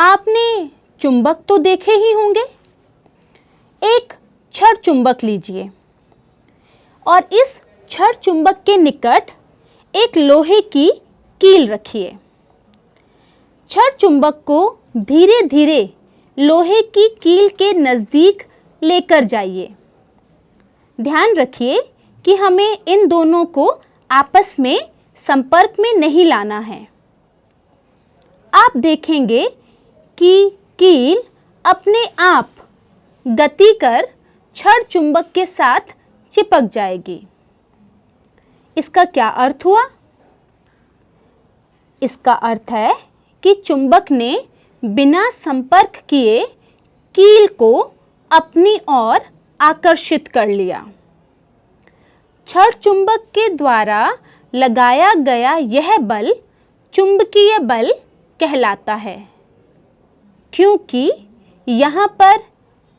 आपने चुंबक तो देखे ही होंगे। एक छड़ चुंबक लीजिए और इस छड़ चुंबक के निकट एक लोहे की कील रखिए। छड़ चुंबक को धीरे धीरे लोहे की कील के नज़दीक लेकर जाइए। ध्यान रखिए कि हमें इन दोनों को आपस में संपर्क में नहीं लाना है। आप देखेंगे कि कील अपने आप गति कर छड़ चुंबक के साथ चिपक जाएगी। इसका क्या अर्थ हुआ? इसका अर्थ है कि चुंबक ने बिना संपर्क किए कील को अपनी ओर आकर्षित कर लिया। छड़ चुंबक के द्वारा लगाया गया यह बल चुंबकीय बल कहलाता है, क्योंकि यहाँ पर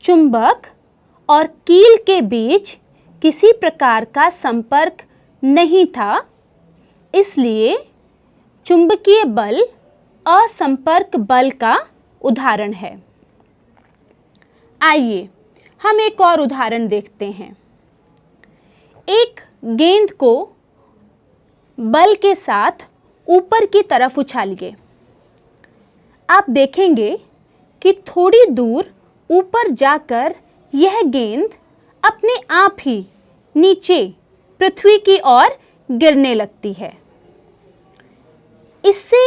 चुंबक और कील के बीच किसी प्रकार का संपर्क नहीं था, इसलिए चुंबकीय बल असंपर्क बल का उदाहरण है। आइए हम एक और उदाहरण देखते हैं। एक गेंद को बल के साथ ऊपर की तरफ उछालिए। आप देखेंगे कि थोड़ी दूर ऊपर जाकर यह गेंद अपने आप ही नीचे पृथ्वी की ओर गिरने लगती है। इससे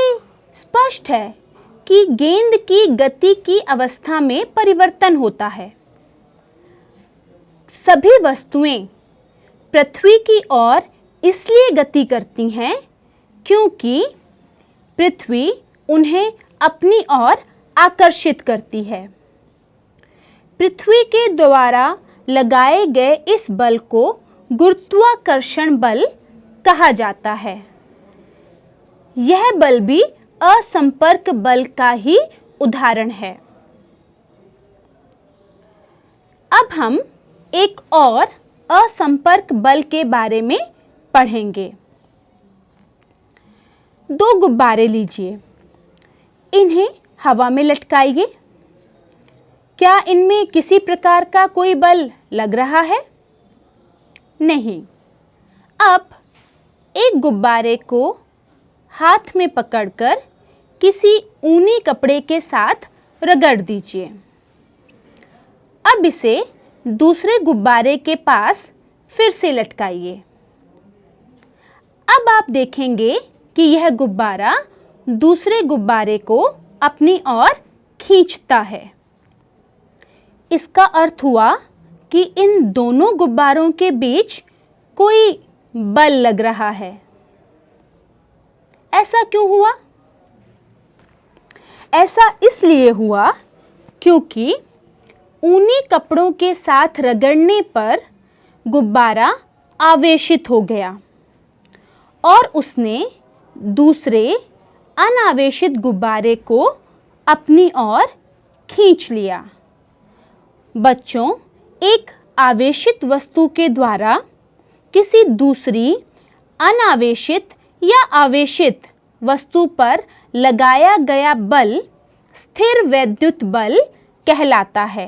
स्पष्ट है कि गेंद की गति की अवस्था में परिवर्तन होता है। सभी वस्तुएं पृथ्वी की ओर इसलिए गति करती हैं क्योंकि पृथ्वी उन्हें अपनी ओर आकर्षित करती है। पृथ्वी के द्वारा लगाए गए इस बल को गुरुत्वाकर्षण बल कहा जाता है। यह बल भी असंपर्क बल का ही उदाहरण है। अब हम एक और असंपर्क बल के बारे में पढ़ेंगे। दो गुब्बारे लीजिए, इन्हें हवा में लटकाइए। क्या इनमें किसी प्रकार का कोई बल लग रहा है? नहीं। अब एक गुब्बारे को हाथ में पकड़कर किसी ऊनी कपड़े के साथ रगड़ दीजिए। अब इसे दूसरे गुब्बारे के पास फिर से लटकाइए। अब आप देखेंगे कि यह गुब्बारा दूसरे गुब्बारे को अपनी ओर खींचता है। इसका अर्थ हुआ कि इन दोनों गुब्बारों के बीच कोई बल लग रहा है। ऐसा क्यों हुआ? ऐसा इसलिए हुआ क्योंकि ऊनी कपड़ों के साथ रगड़ने पर गुब्बारा आवेशित हो गया और उसने दूसरे अनावेशित गुब्बारे को अपनी ओर खींच लिया। बच्चों, एक आवेशित वस्तु के द्वारा किसी दूसरी अनावेशित या आवेशित वस्तु पर लगाया गया बल स्थिर वैद्युत बल कहलाता है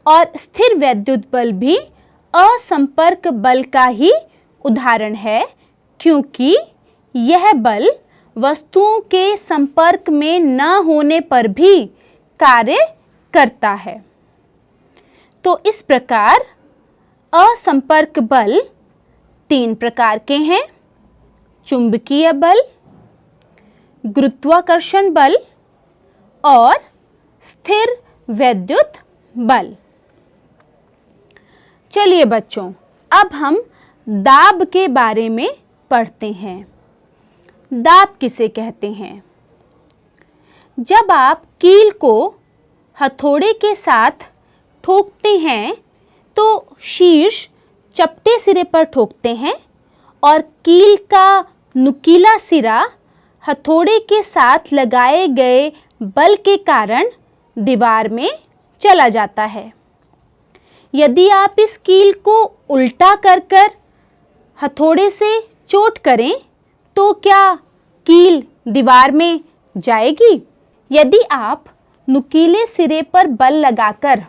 और स्थिर वैद्युत बल भी असंपर्क बल का ही उदाहरण है, क्योंकि यह बल वस्तुओं के संपर्क में न होने पर भी कार्य करता है। तो इस प्रकार असंपर्क बल 3 प्रकार के हैं: चुंबकीय बल, गुरुत्वाकर्षण बल और स्थिर वैद्युत बल। चलिए बच्चों, अब हम दाब के बारे में पढ़ते हैं। दाब किसे कहते हैं? जब आप कील को हथौड़े के साथ ठोकते हैं तो शीर्ष चपटे सिरे पर ठोकते हैं और कील का नुकीला सिरा हथौड़े के साथ लगाए गए बल के कारण दीवार में चला जाता है। यदि आप इस कील को उल्टा कर हथौड़े से चोट करें तो क्या कील दीवार में जाएगी? यदि आप नुकीले सिरे पर बल लगाकर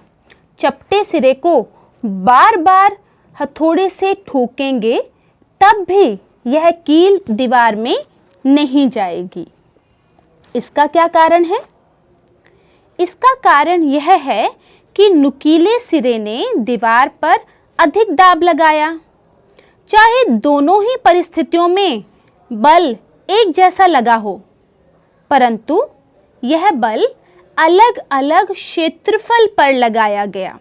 चपटे सिरे को बार बार हथौड़े से ठोकेंगे तब भी यह कील दीवार में नहीं जाएगी। इसका क्या कारण है? इसका कारण यह है कि नुकीले सिरे ने दीवार पर अधिक दाब लगाया। चाहे दोनों ही परिस्थितियों में बल एक जैसा लगा हो, परंतु यह बल अलग अलग क्षेत्रफल पर लगाया गया।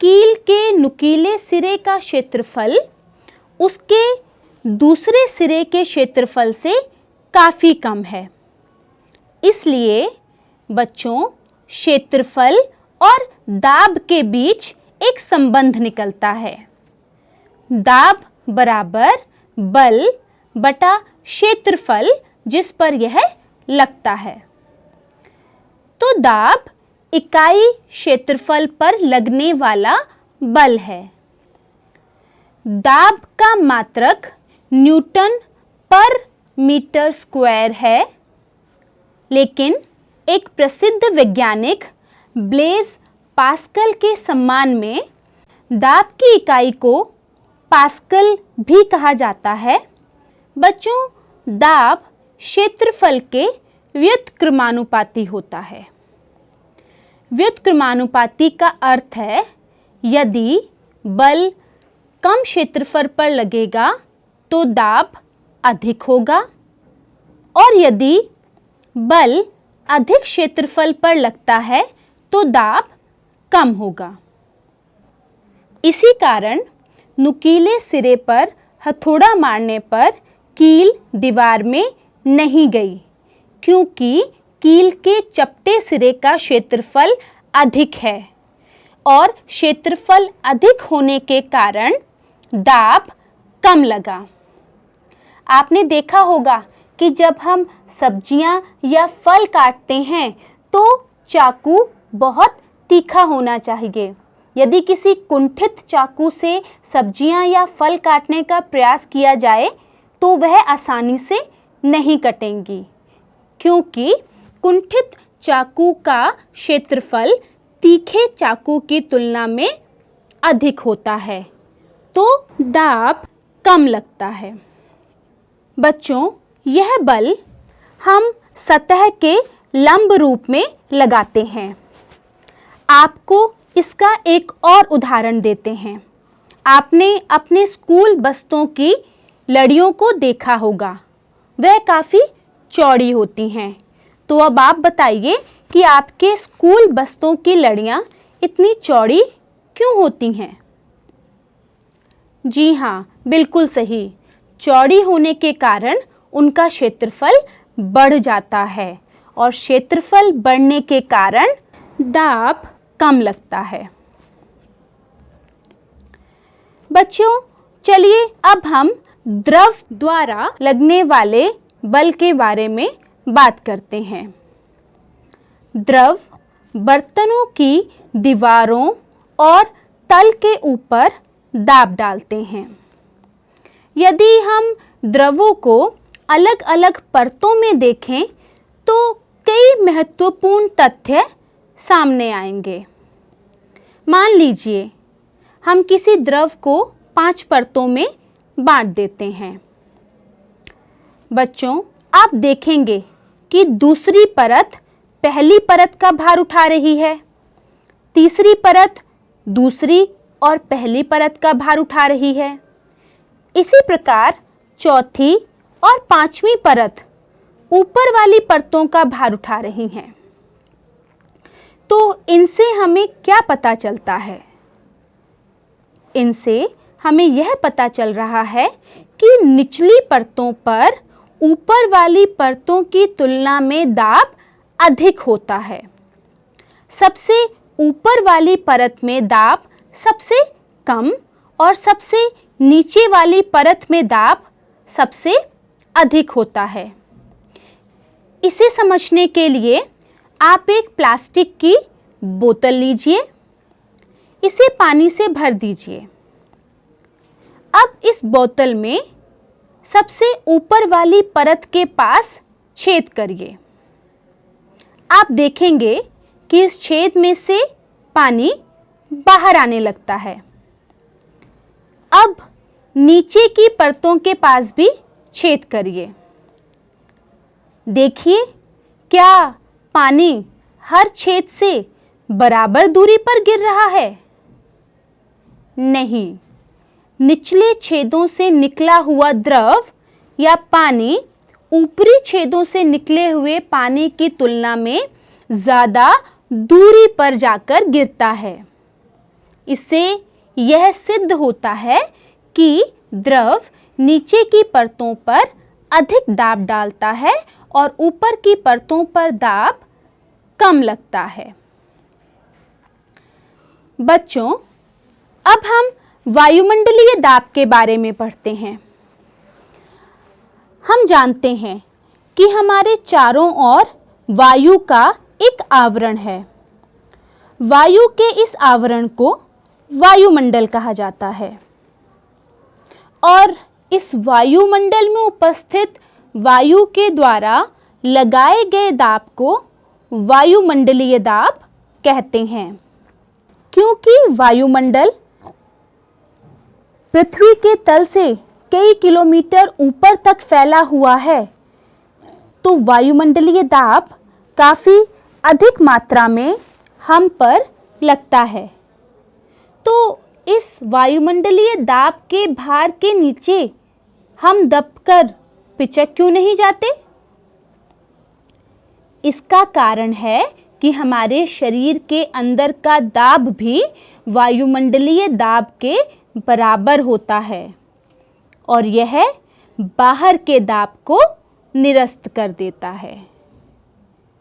कील के नुकीले सिरे का क्षेत्रफल उसके दूसरे सिरे के क्षेत्रफल से काफ़ी कम है। इसलिए बच्चों, क्षेत्रफल और दाब के बीच एक संबंध निकलता है। दाब बराबर बल बटा क्षेत्रफल जिस पर यह लगता है। तो दाब इकाई क्षेत्रफल पर लगने वाला बल है। दाब का मात्रक न्यूटन पर मीटर स्क्वायर है, लेकिन एक प्रसिद्ध वैज्ञानिक ब्लेज पास्कल के सम्मान में दाब की इकाई को पास्कल भी कहा जाता है। बच्चों, दाब क्षेत्रफल के व्युत्क्रमानुपाती होता है। व्युत्क्रमानुपाती का अर्थ है यदि बल कम क्षेत्रफल पर लगेगा तो दाब अधिक होगा, और यदि बल अधिक क्षेत्रफल पर लगता है तो दाब कम होगा। इसी कारण नुकीले सिरे पर हथौड़ा मारने पर कील दीवार में नहीं गई, क्योंकि कील के चपटे सिरे का क्षेत्रफल अधिक है और क्षेत्रफल अधिक होने के कारण दाब कम लगा। आपने देखा होगा कि जब हम सब्जियां या फल काटते हैं तो चाकू बहुत तीखा होना चाहिए। यदि किसी कुंठित चाकू से सब्जियां या फल काटने का प्रयास किया जाए तो वह आसानी से नहीं कटेंगी, क्योंकि कुंठित चाकू का क्षेत्रफल तीखे चाकू की तुलना में अधिक होता है, तो दाब कम लगता है। बच्चों, यह बल हम सतह के लंब रूप में लगाते हैं। आपको इसका एक और उदाहरण देते हैं। आपने अपने स्कूल बस्तों की लड़ियों को देखा होगा, वह काफ़ी चौड़ी होती हैं। तो अब आप बताइए कि आपके स्कूल बस्तों की लड़ियाँ इतनी चौड़ी क्यों होती हैं? जी हाँ, बिल्कुल सही। चौड़ी होने के कारण उनका क्षेत्रफल बढ़ जाता है और क्षेत्रफल बढ़ने के कारण दाब कम लगता है। बच्चों, चलिए अब हम द्रव द्वारा लगने वाले बल के बारे में बात करते हैं। द्रव बर्तनों की दीवारों और तल के ऊपर दाब डालते हैं। यदि हम द्रवों को अलग अलग परतों में देखें तो कई महत्वपूर्ण तथ्य सामने आएंगे। मान लीजिए हम किसी द्रव को 5 परतों में बांट देते हैं। बच्चों, आप देखेंगे कि दूसरी परत पहली परत का भार उठा रही है, तीसरी परत दूसरी और पहली परत का भार उठा रही है। इसी प्रकार चौथी और 5वीं परत ऊपर वाली परतों का भार उठा रही हैं। तो इनसे हमें क्या पता चलता है? इनसे हमें यह पता चल रहा है कि निचली परतों पर ऊपर वाली परतों की तुलना में दाब अधिक होता है। सबसे ऊपर वाली परत में दाब सबसे कम और सबसे नीचे वाली परत में दाब सबसे अधिक होता है। इसे समझने के लिए आप एक प्लास्टिक की बोतल लीजिए, इसे पानी से भर दीजिए। अब इस बोतल में सबसे ऊपर वाली परत के पास छेद करिए। आप देखेंगे कि इस छेद में से पानी बाहर आने लगता है। अब नीचे की परतों के पास भी छेद करिए। देखिए, क्या पानी हर छेद से बराबर दूरी पर गिर रहा है? नहीं, निचले छेदों से निकला हुआ द्रव या पानी ऊपरी छेदों से निकले हुए पानी की तुलना में ज़्यादा दूरी पर जाकर गिरता है। इससे यह सिद्ध होता है कि द्रव नीचे की परतों पर अधिक दाब डालता है और ऊपर की परतों पर दाब कम लगता है। बच्चों, अब हम वायुमंडलीय दाब के बारे में पढ़ते हैं। हम जानते हैं कि हमारे चारों ओर वायु का एक आवरण है। वायु के इस आवरण को वायुमंडल कहा जाता है और इस वायुमंडल में उपस्थित वायु के द्वारा लगाए गए दाब को वायुमंडलीय दाब कहते हैं। क्योंकि वायुमंडल पृथ्वी के तल से कई किलोमीटर ऊपर तक फैला हुआ है, तो वायुमंडलीय दाब काफ़ी अधिक मात्रा में हम पर लगता है। तो इस वायुमंडलीय दाब के भार के नीचे हम दबकर पिचक क्यों नहीं जाते? इसका कारण है कि हमारे शरीर के अंदर का दाब भी वायुमंडलीय दाब के बराबर होता है और यह बाहर के दाब को निरस्त कर देता है।